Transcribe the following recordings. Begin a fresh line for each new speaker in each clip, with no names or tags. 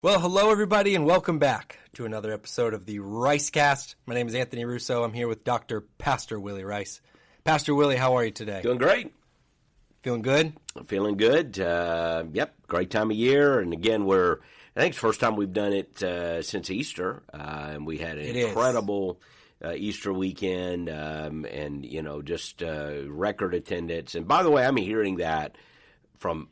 Well, hello, everybody, and welcome back to another episode of the Ricecast. My name is Anthony Russo. I'm here with Dr. Pastor Willie Rice. Pastor Willie, how are you today?
Doing great.
Feeling good?
I'm feeling good. Yep, great time of year. And again, I think it's the first time we've done it since Easter. And we had an incredible Easter weekend and, just record attendance. And by the way, I'm hearing that from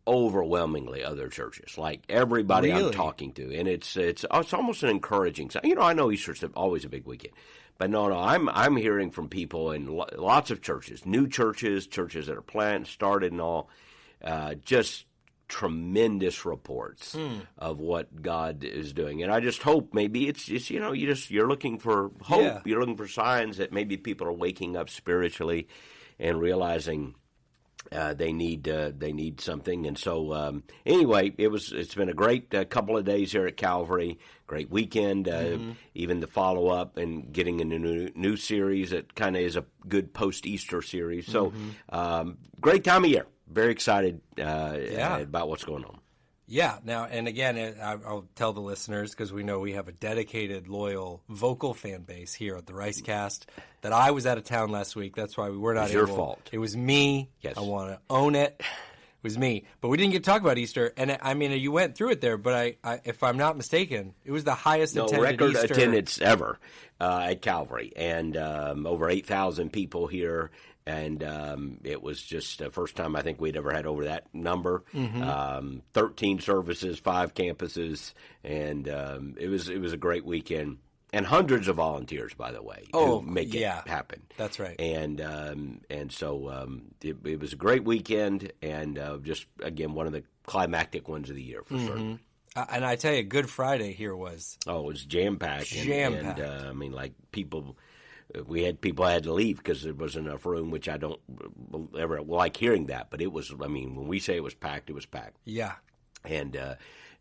overwhelmingly other churches, like everybody I'm talking to, and it's almost an encouraging sign. I know Easter's always a big weekend, but no, I'm hearing from people in lots of churches, new churches that are started, and all, just tremendous reports of what God is doing, and I just hope maybe it's you're looking for hope, you're looking for signs that maybe people are waking up spiritually and realizing. They need something, and so anyway, it's been a great couple of days here at Calvary. Great weekend, even the follow up and getting in a new series that kind of is a good post Easter series. So great time of year. Very excited about what's going on.
Yeah. Now, and again, I'll tell the listeners, because we know we have a dedicated, loyal, vocal fan base here at the Ricecast, that I was out of town last week. That's why we were not able.
It was your fault.
It was me.
Yes.
I want to own it. It was me. But we didn't get to talk about Easter. And, I mean, you went through it there, but I if I'm not mistaken, it was the highest attended
record
Easter
attendance ever at Calvary. And over 8,000 people here. And it was just the first time I think we'd ever had over that number. 13 services, 5 campuses, and it was a great weekend. And hundreds of volunteers, by the way, who make it happen.
That's right.
And so it was a great weekend, and just again one of the climactic ones of the year for certain.
And I tell you, Good Friday here was.
Oh, it was jam packed.
Jam-packed.
And I mean, like people. We had people had to leave because there wasn't enough room, which I don't ever like hearing that. But it was, I mean, when we say it was packed, it was packed.
Yeah.
And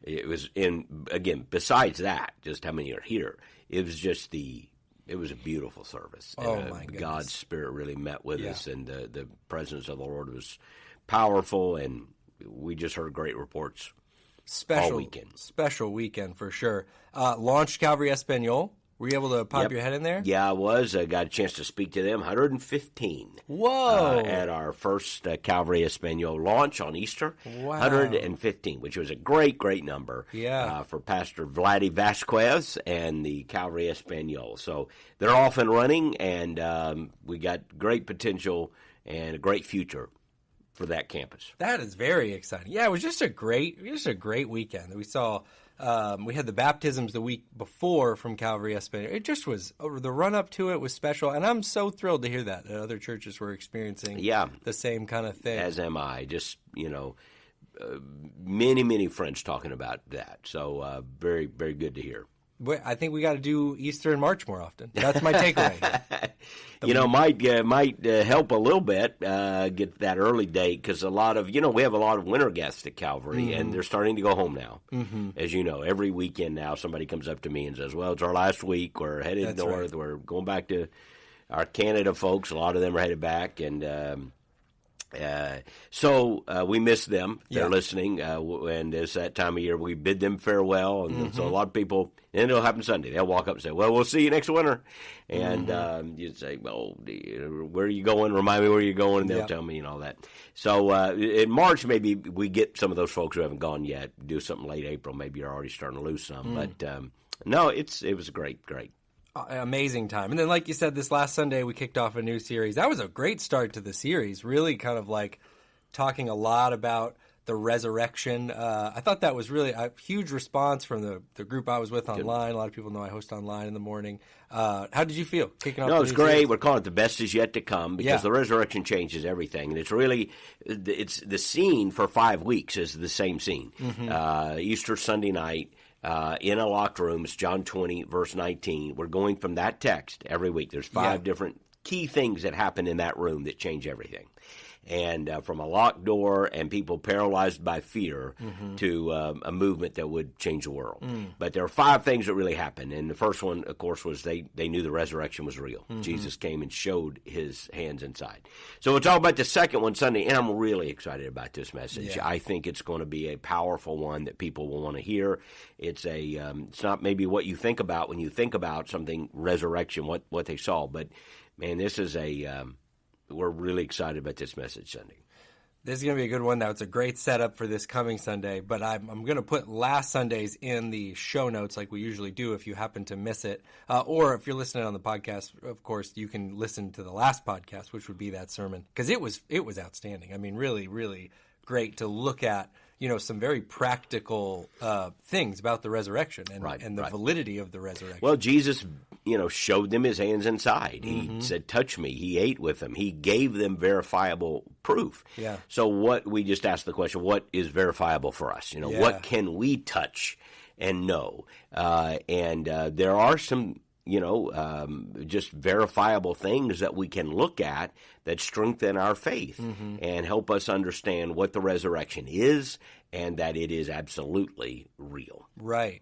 it was again, besides that, just how many are here, it was just it was a beautiful service.
Oh,
and,
my goodness.
God's Spirit really met with us, and the presence of the Lord was powerful, and we just heard great reports all weekend.
Special weekend for sure. Launched Calvary Espanol. Were you able to pop your head in there?
Yeah, I was. I got a chance to speak to them. 115.
Whoa!
At our first Calvary Espanol launch on Easter.
Wow.
115, which was a great number.
Yeah.
For Pastor Vladdy Vasquez and the Calvary Espanol. So they're off and running, and we got great potential and a great future for that campus.
That is very exciting. Yeah, it was just a great weekend. We saw. We had the baptisms the week before from Calvary Espanol. It just was, the run-up to it was special, and I'm so thrilled to hear that other churches were experiencing the same kind of thing.
As am I. Just, many friends talking about that. So very, very good to hear.
But I think we got to do Easter in March more often. That's my takeaway.
Might help a little bit get that early date, because a lot of we have a lot of winter guests at Calvary, and they're starting to go home now. As you know, every weekend now somebody comes up to me and says, "Well, it's our last week. We're headed north. Right. We're going back to our Canada folks. A lot of them are headed back, and." So we miss them. They're listening, and it's that time of year we bid them farewell, and so a lot of people. And it'll happen Sunday. They'll walk up and say, "Well, we'll see you next winter," and you'd say, "Well, where are you going? Remind me where you're going," and they'll tell me and all that. So in March, maybe we get some of those folks who haven't gone yet. Do something late April. Maybe you're already starting to lose some. But no, it was great.
Amazing time. And then, like you said, this last Sunday we kicked off a new series. That was a great start to the series, really kind of like talking a lot about the resurrection. I thought that was really a huge response from the group I was with online. A lot of people know I host online in the morning. How did you feel kicking off?
No, it's great. Series? We're calling it The Best Is Yet to Come, because the resurrection changes everything. And it's really, it's the scene for 5 weeks is the same scene. Easter Sunday night. In a locked room, it's John 20, verse 19. We're going from that text every week. There's 5 different key things that happen in that room that change everything. and from a locked door and people paralyzed by fear to a movement that would change the world. But there are 5 things that really happened, and the first one, of course, was they knew the resurrection was real. Jesus came and showed his hands inside. So we'll talk about the second one Sunday, and I'm really excited about this message. I think it's going to be a powerful one that people will want to hear. It's it's not maybe what you think about when you think about something resurrection, what they saw, but man, this is we're really excited about this message Sunday.
This is going to be a good one. Now, it's a great setup for this coming Sunday, but I'm going to put last Sunday's in the show notes like we usually do if you happen to miss it. Or if you're listening on the podcast, of course, you can listen to the last podcast, which would be that sermon, because it was outstanding. I mean, really, really great to look at, some very practical things about the resurrection and the validity of the resurrection.
Well, Jesus, showed them his hands inside. He said, touch me. He ate with them. He gave them verifiable proof.
Yeah.
So we just asked the question, what is verifiable for us? What can we touch and know? And there are some, just verifiable things that we can look at that strengthen our faith and help us understand what the resurrection is and that it is absolutely real.
Right.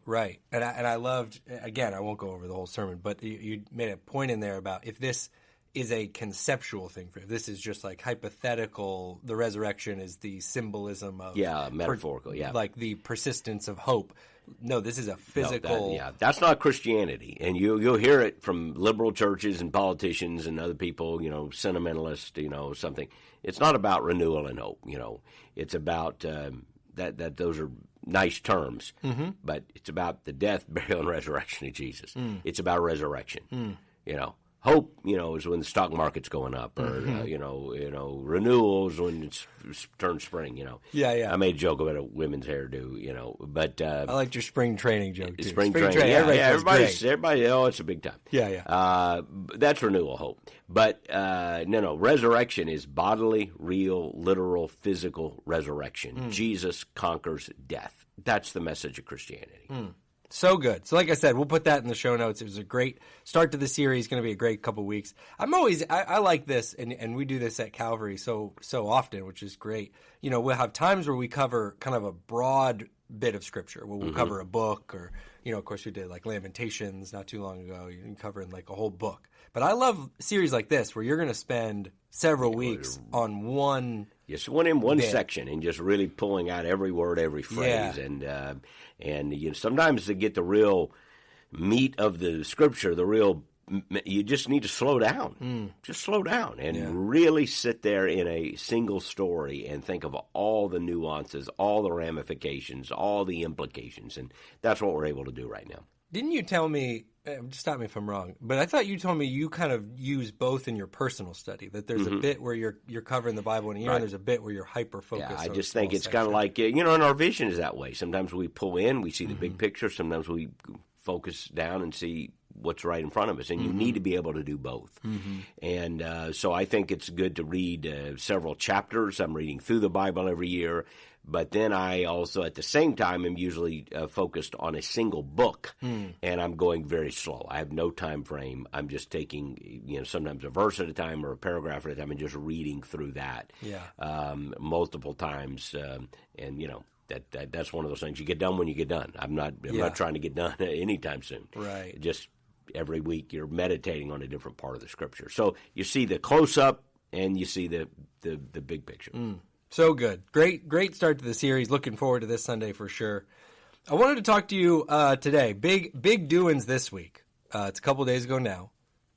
And I loved, again, I won't go over the whole sermon, but you made a point in there about if this is a conceptual thing for you. This is just like hypothetical. The resurrection is the symbolism of
metaphorical,
like the persistence of hope. No, this is a physical.
That's not Christianity, and you'll hear it from liberal churches and politicians and other people. Sentimentalists. Something. It's not about renewal and hope. It's about that. Those are nice terms, but it's about the death, burial, and resurrection of Jesus. It's about resurrection. Hope, is when the stock market's going up, or renewals when it's turns spring.
Yeah.
I made a joke about a women's hairdo, but
I liked your spring training joke too.
Spring training. Everybody. Oh, it's a big time.
Yeah.
That's renewal hope, but no. Resurrection is bodily, real, literal, physical resurrection. Jesus conquers death. That's the message of Christianity.
So good. So like I said, we'll put that in the show notes. It was a great start to the series. Going to be a great couple weeks. I like this, and we do this at Calvary so often, which is great. We'll have times where we cover kind of a broad bit of Scripture, where we'll cover a book, or, of course we did like Lamentations not too long ago. You can cover in like a whole book. But I love series like this where you're going to spend several weeks on one.
Yes, one section, and just really pulling out every word, every phrase, and sometimes to get the real meat of the Scripture, you just need to slow down. Just slow down and really sit there in a single story and think of all the nuances, all the ramifications, all the implications, and that's what we're able to do right now.
Didn't you tell me, stop me if I'm wrong, but I thought you told me you kind of use both in your personal study, that there's a bit where you're covering the Bible in a year, and there's a bit where you're hyper-focused.
Yeah, I just think it's kind of like, and our vision is that way. Sometimes we pull in, we see the big picture. Sometimes we focus down and see what's right in front of us, and you need to be able to do both. And so I think it's good to read several chapters. I'm reading through the Bible every year. But then I also, at the same time, am usually focused on a single book, and I'm going very slow. I have no time frame. I'm just taking, sometimes a verse at a time or a paragraph at a time and just reading through that multiple times. And, that's one of those things. You get done when you get done. I'm not trying to get done anytime soon.
Right.
Just every week you're meditating on a different part of the Scripture. So you see the close-up and you see the big picture.
So good. Great start to the series. Looking forward to this Sunday for sure. I wanted to talk to you today. Big doings this week. It's a couple days ago now.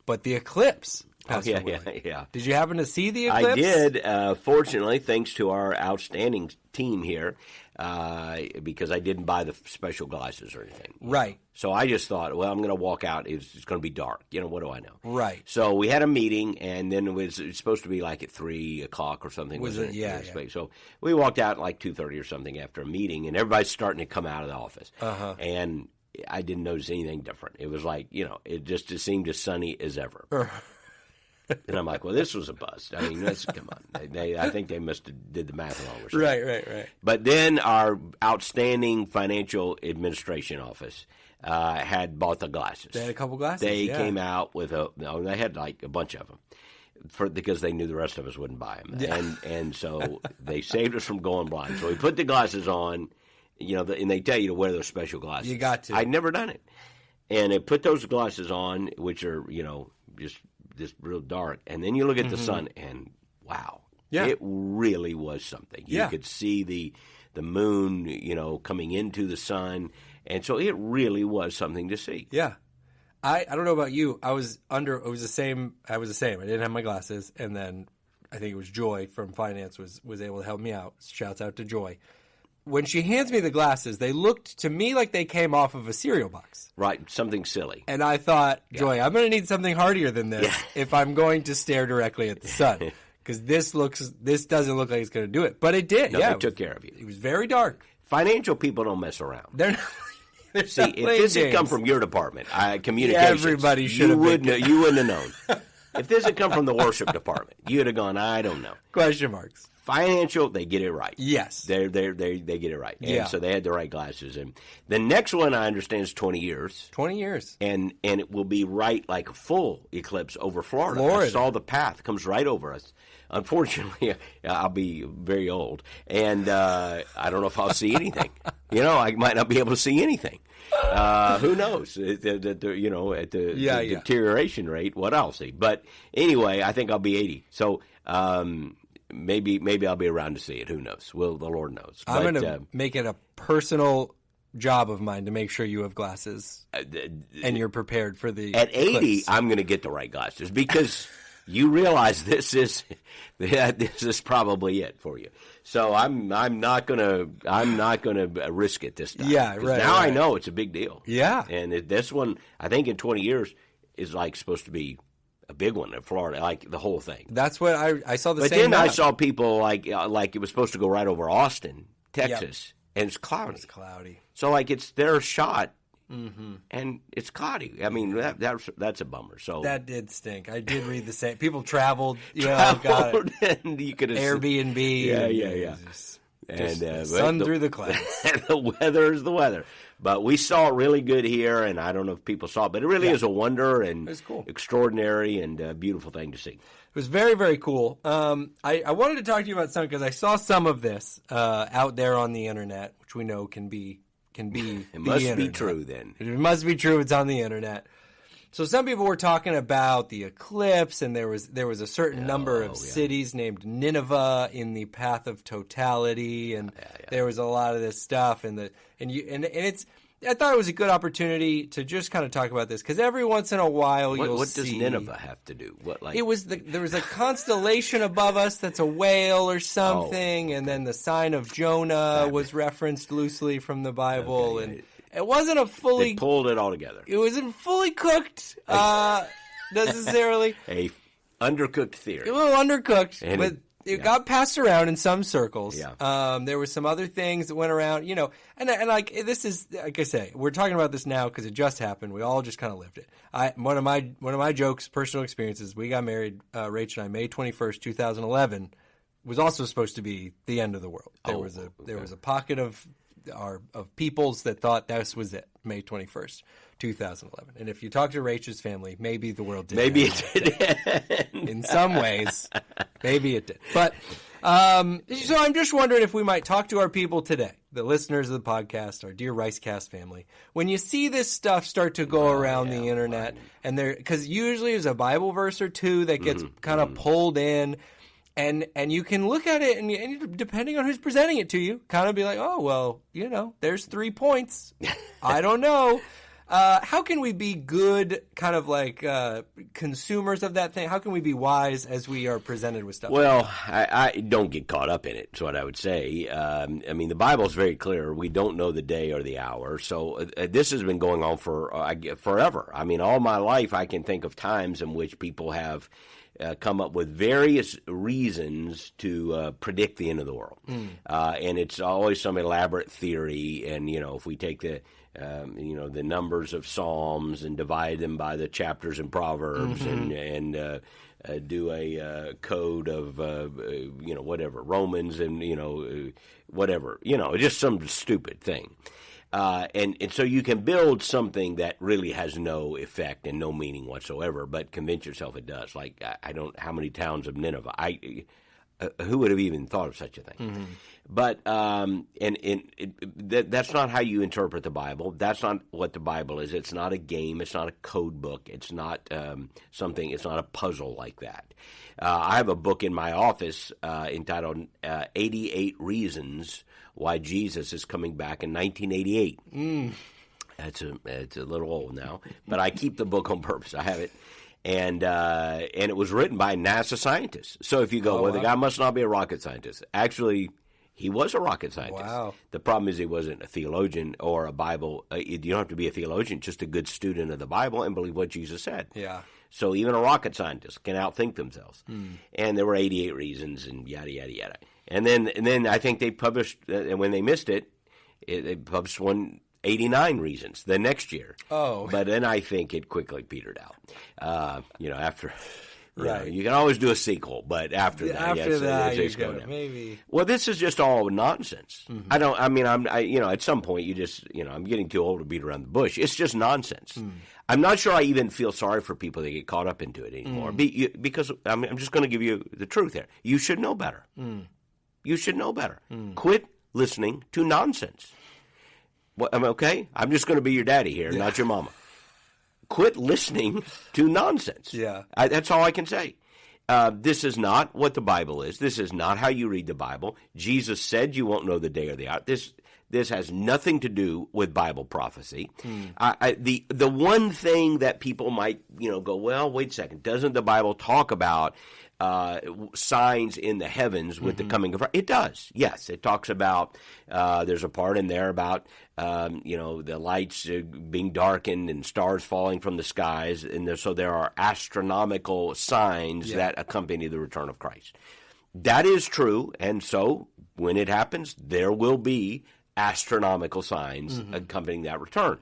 But the eclipse. Pastor Willie. Did you happen to see the eclipse?
I did. Fortunately, thanks to our outstanding team here, because I didn't buy the special glasses or anything.
Right.
So I just thought, well, I'm going to walk out. It's going to be dark. What do I know?
Right.
So we had a meeting, and then it was supposed to be like at 3 o'clock or something.
Was it? Yeah.
So we walked out at like 2:30 or something after a meeting, and everybody's starting to come out of the office. And I didn't notice anything different. It was like, it seemed as sunny as ever. And I'm like, well, this was a bust. I mean, come on. I think they must have did the math wrong or something.
Right.
But then our outstanding financial administration office had bought the glasses.
They had a couple glasses?
They came out with they had like a bunch of them. because they knew the rest of us wouldn't buy them.
Yeah.
And so they saved us from going blind. So we put the glasses on, and they tell you to wear those special glasses.
You got to.
I'd never done it. And they put those glasses on, which are, just real dark. And then you look at the sun, and wow. Yeah. It really was something. You could see the moon, coming into the sun. And so it really was something to see.
Yeah. I don't know about you. I was the same. I didn't have my glasses. And then I think it was Joy from finance was able to help me out. Shouts out to Joy. When she hands me the glasses, they looked to me like they came off of a cereal box.
Right, something silly.
And I thought, Joy, I'm going to need something hardier than this if I'm going to stare directly at the sun. Because this doesn't look like it's going to do it. But it did,
They took care of you.
It was very dark.
Financial people don't mess around.
They're not.
See, if this had come from your department, communications,
everybody should have been.
You wouldn't have known. If this had come from the worship department, you'd have gone, I don't know.
Question marks.
Financial, they get it right.
Yes.
They get it right. And so they had the right glasses. And the next one, I understand, is 20 years.
20 years.
And it will be right like a full eclipse over Florida. I saw the path. It comes right over us. Unfortunately, I'll be very old. And I don't know if I'll see anything. I might not be able to see anything. Who knows? At the deterioration rate, what I'll see. But anyway, I think I'll be 80. So maybe I'll be around to see it. Who knows? The Lord knows.
I'm going to make it a personal job of mine to make sure you have glasses and you're prepared for the
At 80,
eclipse.
I'm going to get the right glasses because you realize this is probably it for you. So I'm not gonna risk it this time.
Yeah, right.
Now I know it's a big deal.
Yeah,
and this one I think in 20 years is like supposed to be a big one in Florida, like the whole thing.
That's what I saw.
But then I saw people like it was supposed to go right over Austin, Texas, and it's cloudy.
It's cloudy.
So like it's their shot. Mm-hmm. And it's cloudy. I mean, that's a bummer. So
that did stink. I did read the same. People traveled,
got it. And you could
Airbnb.
Yeah.
And sun through the clouds.
The weather is the weather. But we saw it really good here, and I don't know if people saw it, but it really is a wonder and
cool.
Extraordinary and beautiful thing to see.
It was very, very cool. I wanted to talk to you about something because I saw some of this out there on the internet, which we know can be
it must be true then.
It must be true. It's on the internet. So some people were talking about the eclipse, and there was a certain number of cities named Nineveh in the path of totality, and there was a lot of this stuff, and it's. I thought it was a good opportunity to just kind of talk about this because every once in a while you'll see.
What does Nineveh have to do?
It was there was a constellation above us that's a whale or something, and then the sign of Jonah was referenced loosely from the Bible, and it wasn't a fully.
They pulled it all together.
It wasn't fully cooked necessarily.
A undercooked theory.
A little undercooked, but. It got passed around in some circles.
Yeah.
There were some other things that went around, and like this is like I say, we're talking about this now because it just happened. We all just kind of lived it. One of my jokes, personal experiences. We got married, Rach and I, May 21st, 2011, was also supposed to be the end of the world. There was a pocket of peoples that thought this was it, May 21st. 2011. And if you talk to Rachel's family, maybe the world did.
Maybe it did.
In some ways, maybe it did. But so I'm just wondering if we might talk to our people today, the listeners of the podcast, our dear Ricecast family. When you see this stuff start to go around the internet, and because usually there's a Bible verse or two that gets kind of pulled in, and you can look at it, and depending on who's presenting it to you, kind of be like, oh, well, there's 3 points. I don't know. How can we be good kind of like consumers of that thing? How can we be wise as we are presented with stuff?
Well, I don't get caught up in it, is what I would say. I mean, the Bible is very clear. We don't know the day or the hour. So this has been going on for forever. I mean, all my life I can think of times in which people have come up with various reasons to predict the end of the world. And it's always some elaborate theory. And, if we take the numbers of Psalms and divide them by the chapters in Proverbs and do a code of, whatever, Romans and, whatever, just some stupid thing. And so you can build something that really has no effect and no meaning whatsoever, but convince yourself it does. Like, how many towns of Nineveh? Who would have even thought of such a thing? Mm-hmm. But that's not how you interpret the Bible. That's not what the Bible is. It's not a game. It's not a code book. It's not something. It's not a puzzle like that. I have a book in my office entitled 88 Reasons Why Jesus is Coming Back in 1988. It's a little old now, but I keep the book on purpose. I have it. And it was written by NASA scientists. So if you go, the guy must not be a rocket scientist. Actually, he was a rocket scientist. Wow. The problem is he wasn't a theologian or a Bible. You don't have to be a theologian, just a good student of the Bible and believe what Jesus said. Yeah. So even a rocket scientist can outthink themselves. And there were 88 reasons and yada, yada, yada. And then I think they published, and when they missed it, they published 89 reasons the next year. Oh. But then I think it quickly petered out. After... Right. You can always do a sequel, but after that, it's going down. Maybe. Well, this is just all nonsense. Mm-hmm. At some point you just, I'm getting too old to beat around the bush. It's just nonsense. I'm not sure I even feel sorry for people that get caught up into it anymore because I'm just going to give you the truth here. You should know better. You should know better. Quit listening to nonsense. Okay? I'm just going to be your daddy here, not your mama. Quit listening to nonsense. Yeah, that's all I can say. This is not what the Bible is. This is not how you read the Bible. Jesus said you won't know the day or the hour. This has nothing to do with Bible prophecy. The one thing that people might go, well, wait a second, doesn't the Bible talk about signs in the heavens with the coming of Christ? It does. Yes, it talks about. There's a part in there about the lights being darkened and stars falling from the skies, and so there are astronomical signs that accompany the return of Christ. That is true, and so when it happens, there will be astronomical signs accompanying that return.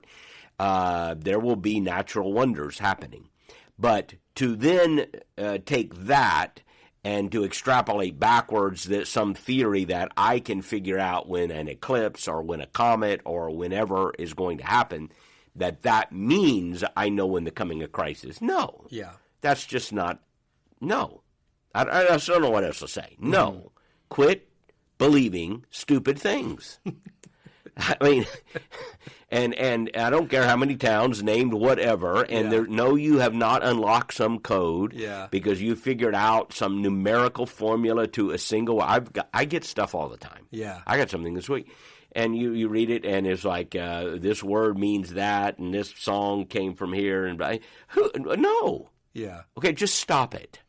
There will be natural wonders happening. But to then take that and to extrapolate backwards some theory that I can figure out when an eclipse or when a comet or whenever is going to happen, that means I know when the coming of Christ is. No. Yeah. That's just not, no. I just don't know what else to say. No. Quit believing stupid things. I mean, and I don't care how many towns named whatever, and you have not unlocked some code because you figured out some numerical formula to a single. I get stuff all the time. Yeah, I got something this week, and you read it, and it's like this word means that, and this song came from here, and no, okay, just stop it.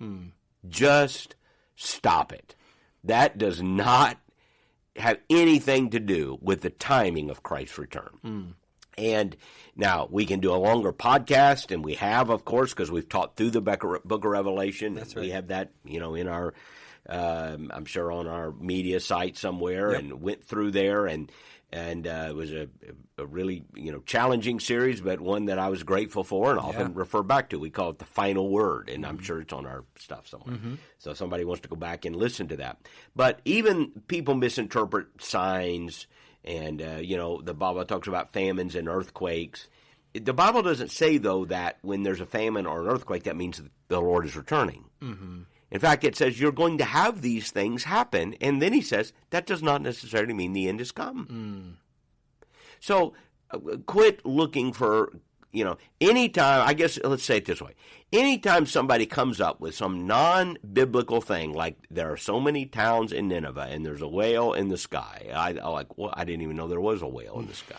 Just stop it. That does not have anything to do with the timing of Christ's return. And now we can do a longer podcast, and we have, of course, because we've taught through the book of Revelation. That's right. We have that, in our, I'm sure on our media site somewhere, and went through there, and it was a really, challenging series, but one that I was grateful for and often refer back to. We call it The Final Word, and I'm sure it's on our stuff somewhere. So if somebody wants to go back and listen to that. But even people misinterpret signs, and, the Bible talks about famines and earthquakes. The Bible doesn't say, though, that when there's a famine or an earthquake, that means the Lord is returning. In fact, it says you're going to have these things happen, and then he says that does not necessarily mean the end is come. So quit looking for, anytime, I guess, let's say it this way. Anytime somebody comes up with some non-biblical thing, like there are so many towns in Nineveh and there's a whale in the sky, I didn't even know there was a whale in the sky.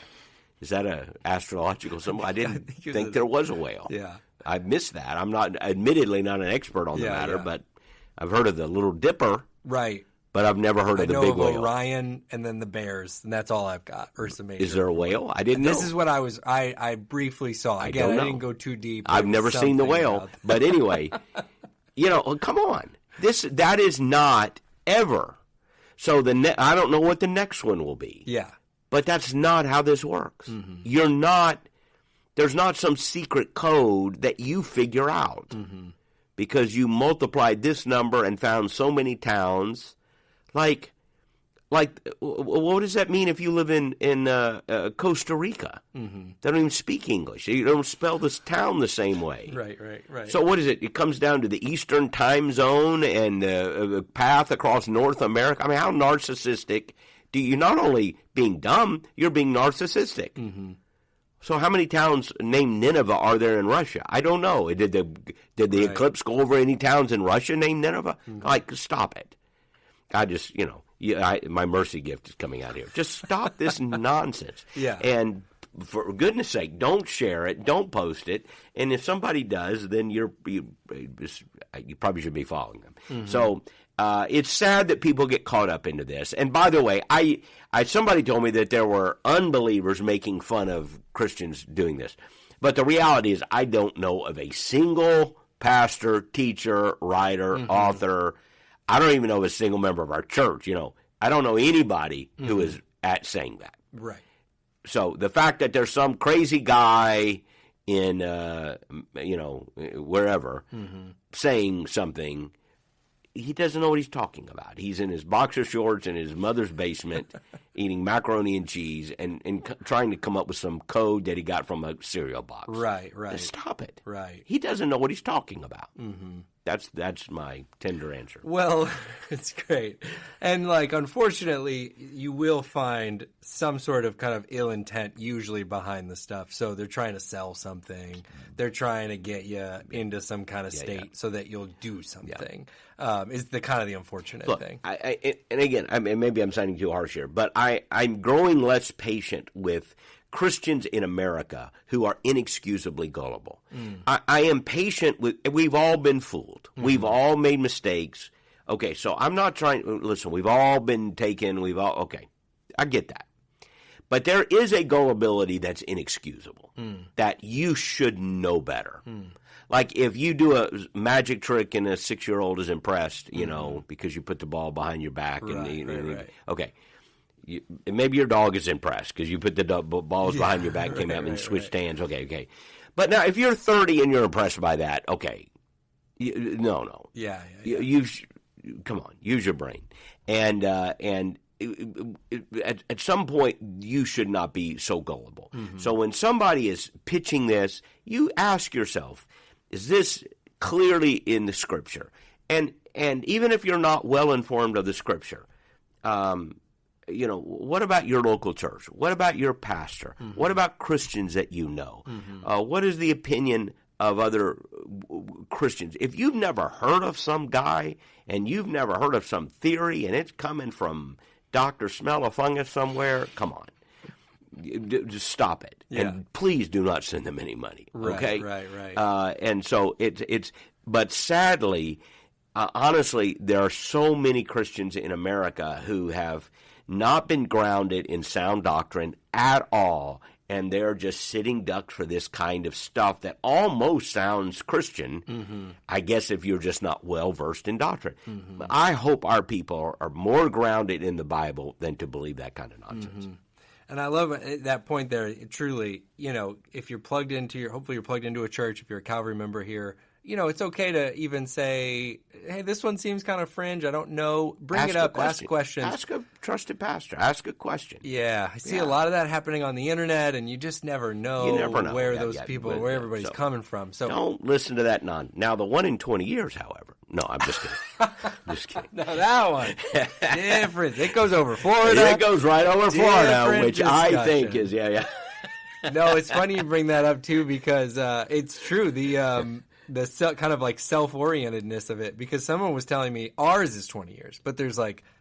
Is that an astrological symbol? I didn't think there was a whale. Yeah. I missed that. I'm admittedly not an expert on the matter, but I've heard of the Little Dipper. Right. But I've never heard of the big whale. I know of Orion and then the bears, and that's all I've got. Ursa Major. Is there a whale? I didn't know. This is what I briefly saw. Again, I didn't go too deep. I've never seen the whale. But anyway, come on. That is not ever. So I don't know what the next one will be. Yeah. But that's not how this works. You're not, there's not some secret code that you figure out. Because you multiplied this number and found so many towns. Like, Like, what does that mean if you live in Costa Rica? Mm-hmm. They don't even speak English. You don't spell this town the same way.
Right.
So what is it? It comes down to the Eastern time zone and the path across North America. I mean, how narcissistic do you? Not only being dumb, you're being narcissistic. Mm-hmm. So how many towns named Nineveh are there in Russia? I don't know. Did the eclipse go over any towns in Russia named Nineveh? Mm-hmm. Like, stop it. I just, my mercy gift is coming out here. Just stop this nonsense.
Yeah.
And for goodness sake, don't share it. Don't post it. And if somebody does, then you probably should be following them. Mm-hmm. So it's sad that people get caught up into this. And by the way, somebody told me that there were unbelievers making fun of Christians doing this. But the reality is I don't know of a single pastor, teacher, writer, mm-hmm. author. I don't even know of a single member of our church. I don't know anybody mm-hmm. who is saying that.
Right.
So the fact that there's some crazy guy in, wherever mm-hmm. saying something, he doesn't know what he's talking about. He's in his boxer shorts in his mother's basement eating macaroni and cheese and trying to come up with some code that he got from a cereal box.
Right.
Just stop it.
Right.
He doesn't know what he's talking about.
Mm-hmm.
That's my tender answer.
Well, it's great. And, unfortunately, you will find some sort of kind of ill intent usually behind the stuff. So they're trying to sell something. They're trying to get you into some kind of state so that you'll do something. Is the kind of the unfortunate thing.
And again, maybe I'm sounding too harsh here, but I'm growing less patient with Christians in America who are inexcusably gullible. Mm. I am patient with. We've all been fooled. Mm-hmm. We've all made mistakes. Okay, so I'm not trying. Listen, we've all been taken. Okay, I get that. But there is a gullibility that's inexcusable. That you should know better. Like if you do a magic trick and a 6-year-old is impressed, because you put the ball behind your back.
Right.
Okay. Maybe your dog is impressed because you put the balls behind your back, came out and switched hands. Okay. But now, if you're 30 and you're impressed by that, okay, no.
Yeah.
Come on, use your brain. And at some point, you should not be so gullible. Mm-hmm. So when somebody is pitching this, you ask yourself, is this clearly in the Scripture? And even if you're not well informed of the Scripture, what about your local church? What about your pastor? Mm-hmm. What about Christians that you know? Mm-hmm. What is the opinion of other Christians? If you've never heard of some guy and you've never heard of some theory and it's coming from Dr. Smell a Fungus somewhere, come on. Just stop it. Yeah. And please do not send them any money. Okay?
Right.
And so but sadly, honestly, there are so many Christians in America who have not been grounded in sound doctrine at all, and they're just sitting ducks for this kind of stuff that almost sounds Christian, mm-hmm. I guess, if you're just not well-versed in doctrine. Mm-hmm. I hope our people are more grounded in the Bible than to believe that kind of nonsense.
Mm-hmm. And I love that point there. Truly, if you're plugged into hopefully you're plugged into a church, if you're a Calvary member here, it's okay to even say, hey, this one seems kind of fringe. I don't know. Bring it up. Ask questions.
Ask a trusted pastor. Ask a question.
Yeah. I see a lot of that happening on the internet, and you just never know, where those people, where everybody's coming from. So
don't listen to that Now, the one in 20 years, however. No, I'm just kidding.
No, that one. Different. It goes over Florida.
It goes right over Florida, which discussion. I think is,
No, it's funny you bring that up, too, because it's true. The kind of self-orientedness of it, because someone was telling me ours is 20 years, but there's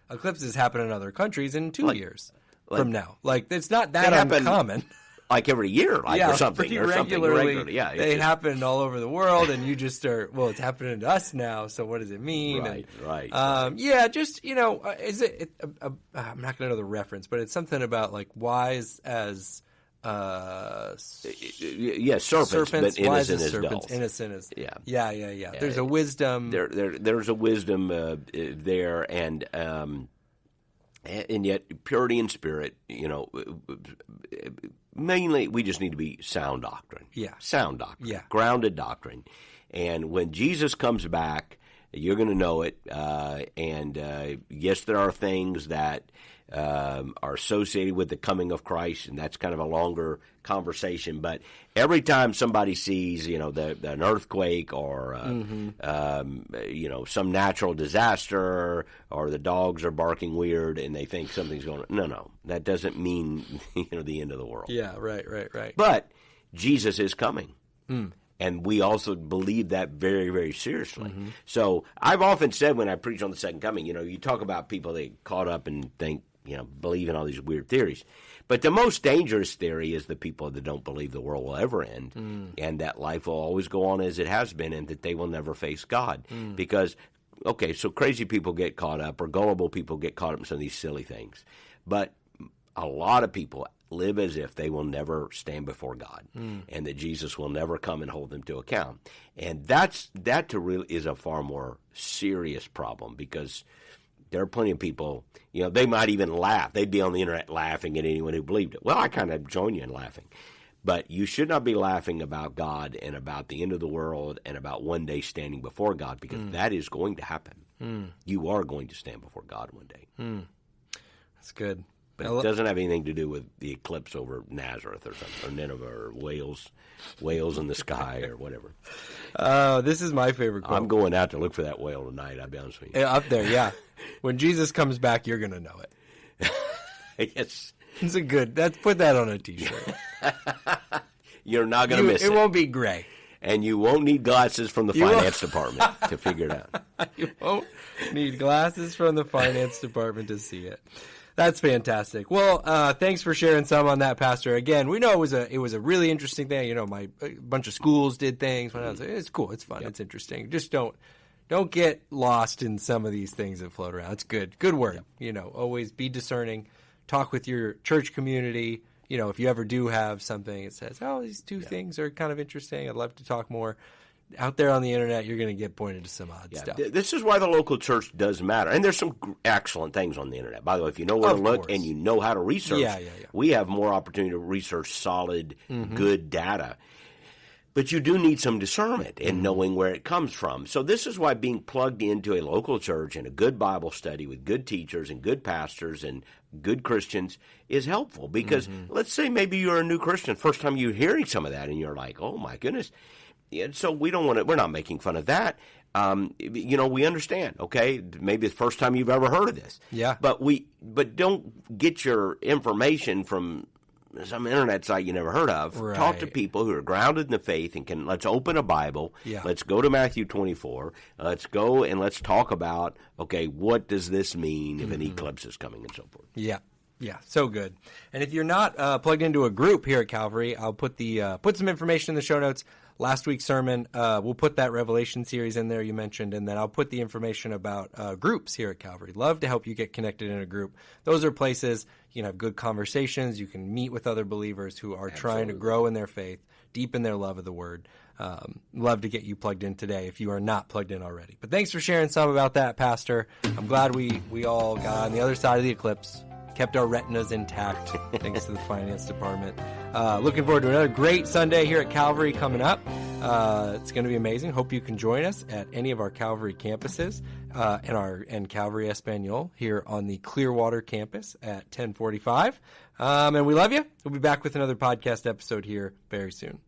eclipses happen in other countries in 2 years from now. It's not that uncommon.
Every year, or something.
Pretty regularly. Yeah, they happen all over the world, and you just start, it's happening to us now, so what does it mean?
Right.
Yeah, just, is it I'm not going to know the reference, but it's something about wise as...
serpents, but innocent as doves.
Innocent as yeah. There's a wisdom.
There's a wisdom there, and yet purity in spirit. Mainly we just need to be sound doctrine.
Yeah,
sound doctrine. Yeah, grounded doctrine. And when Jesus comes back, you're going to know it. And yes, there are things that are associated with the coming of Christ, and that's kind of a longer conversation. But every time somebody sees, an earthquake or, some natural disaster, or the dogs are barking weird and they think something's going on, no, that doesn't mean, the end of the world.
Yeah, right.
But Jesus is coming. And we also believe that very, very seriously. So I've often said when I preach on the second coming, you talk about people that get caught up and think, believe in all these weird theories. But the most dangerous theory is the people that don't believe the world will ever end and that life will always go on as it has been and that they will never face God. Because, so crazy people get caught up or gullible people get caught up in some of these silly things. But a lot of people live as if they will never stand before God and that Jesus will never come and hold them to account. And that is a far more serious problem because there are plenty of people, they might even laugh. They'd be on the internet laughing at anyone who believed it. Well, I kind of join you in laughing. But you should not be laughing about God and about the end of the world and about one day standing before God because that is going to happen. You are going to stand before God one day.
That's good.
But it doesn't have anything to do with the eclipse over Nazareth or something, or Nineveh, or whales in the sky, or whatever.
This is my favorite quote.
I'm going out to look for that whale tonight, I'll be honest with you.
Up there, yeah. When Jesus comes back, you're going to know
it. Yes.
It's a good, put that on a T-shirt.
You're not going to miss it.
It won't be gray.
And you won't need glasses from the finance department to figure it out.
You won't need glasses from the finance department to see it. That's fantastic. Well, thanks for sharing some on that, Pastor. Again, we know it was a really interesting thing. A bunch of schools did things. When I was like, it's cool, it's fun, It's interesting. Just don't get lost in some of these things that float around. It's good word. Always be discerning. Talk with your church community. If you ever do have something that says, "Oh, these two things are kind of interesting. I'd love to talk more." Out there on the internet, you're going to get pointed to some odd stuff.
This is why the local church does matter. And there's some excellent things on the internet. By the way, if you know where to look and you know how to research, we have more opportunity to research solid, good data. But you do need some discernment in knowing where it comes from. So this is why being plugged into a local church and a good Bible study with good teachers and good pastors and good Christians is helpful. Because let's say maybe you're a new Christian, first time you're hearing some of that, and you're like, oh, my goodness. Yeah, so we're not making fun of that. We understand, okay? Maybe the first time you've ever heard of this.
Yeah.
But don't get your information from some internet site you never heard of.
Right.
Talk to people who are grounded in the faith and let's open a Bible.
Yeah.
Let's go to Matthew 24. Let's go and let's talk about, okay, what does this mean if an eclipse is coming and so forth.
Yeah. Yeah, so good. And if you're not plugged into a group here at Calvary, I'll put some information in the show notes. Last week's sermon, we'll put that Revelation series in there you mentioned, and then I'll put the information about groups here at Calvary. Love to help you get connected in a group. Those are places you can have good conversations. You can meet with other believers who are trying to grow in their faith, deepen their love of the Word. Love to get you plugged in today if you are not plugged in already. But thanks for sharing some about that, Pastor. I'm glad we all got on the other side of the eclipse. Kept our retinas intact, thanks to the finance department. Looking forward to another great Sunday here at Calvary coming up. It's going to be amazing. Hope you can join us at any of our Calvary campuses and Calvary Espanol here on the Clearwater campus at 10:45. And we love you. We'll be back with another podcast episode here very soon.